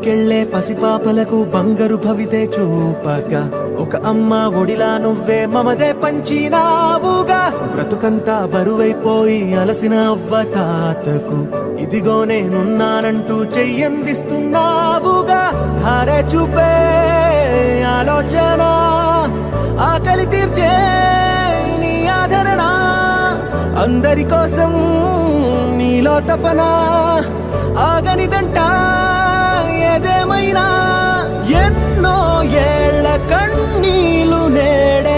బడికెళ్లే పసిపాపలకు బంగారు భవితే చూపక ఒక అమ్మ ఒడిలా నువ్వే మమదే పంచినావుగా. బ్రతుకంతా బరువైపోయి అలసిన అవ్వ తాతకు ఇదిగో నేనున్నానంటూ చెయ్యందిస్తున్నావుగా. ధారే చూపే ఆలోచన ఆకలి తీర్చే నీ ఆదరణ అందరి కోసం నీలో తపన ఆగనిదంట ఏదేమైనా. ఎన్నో ఏళ్ల కన్నీలు నేడే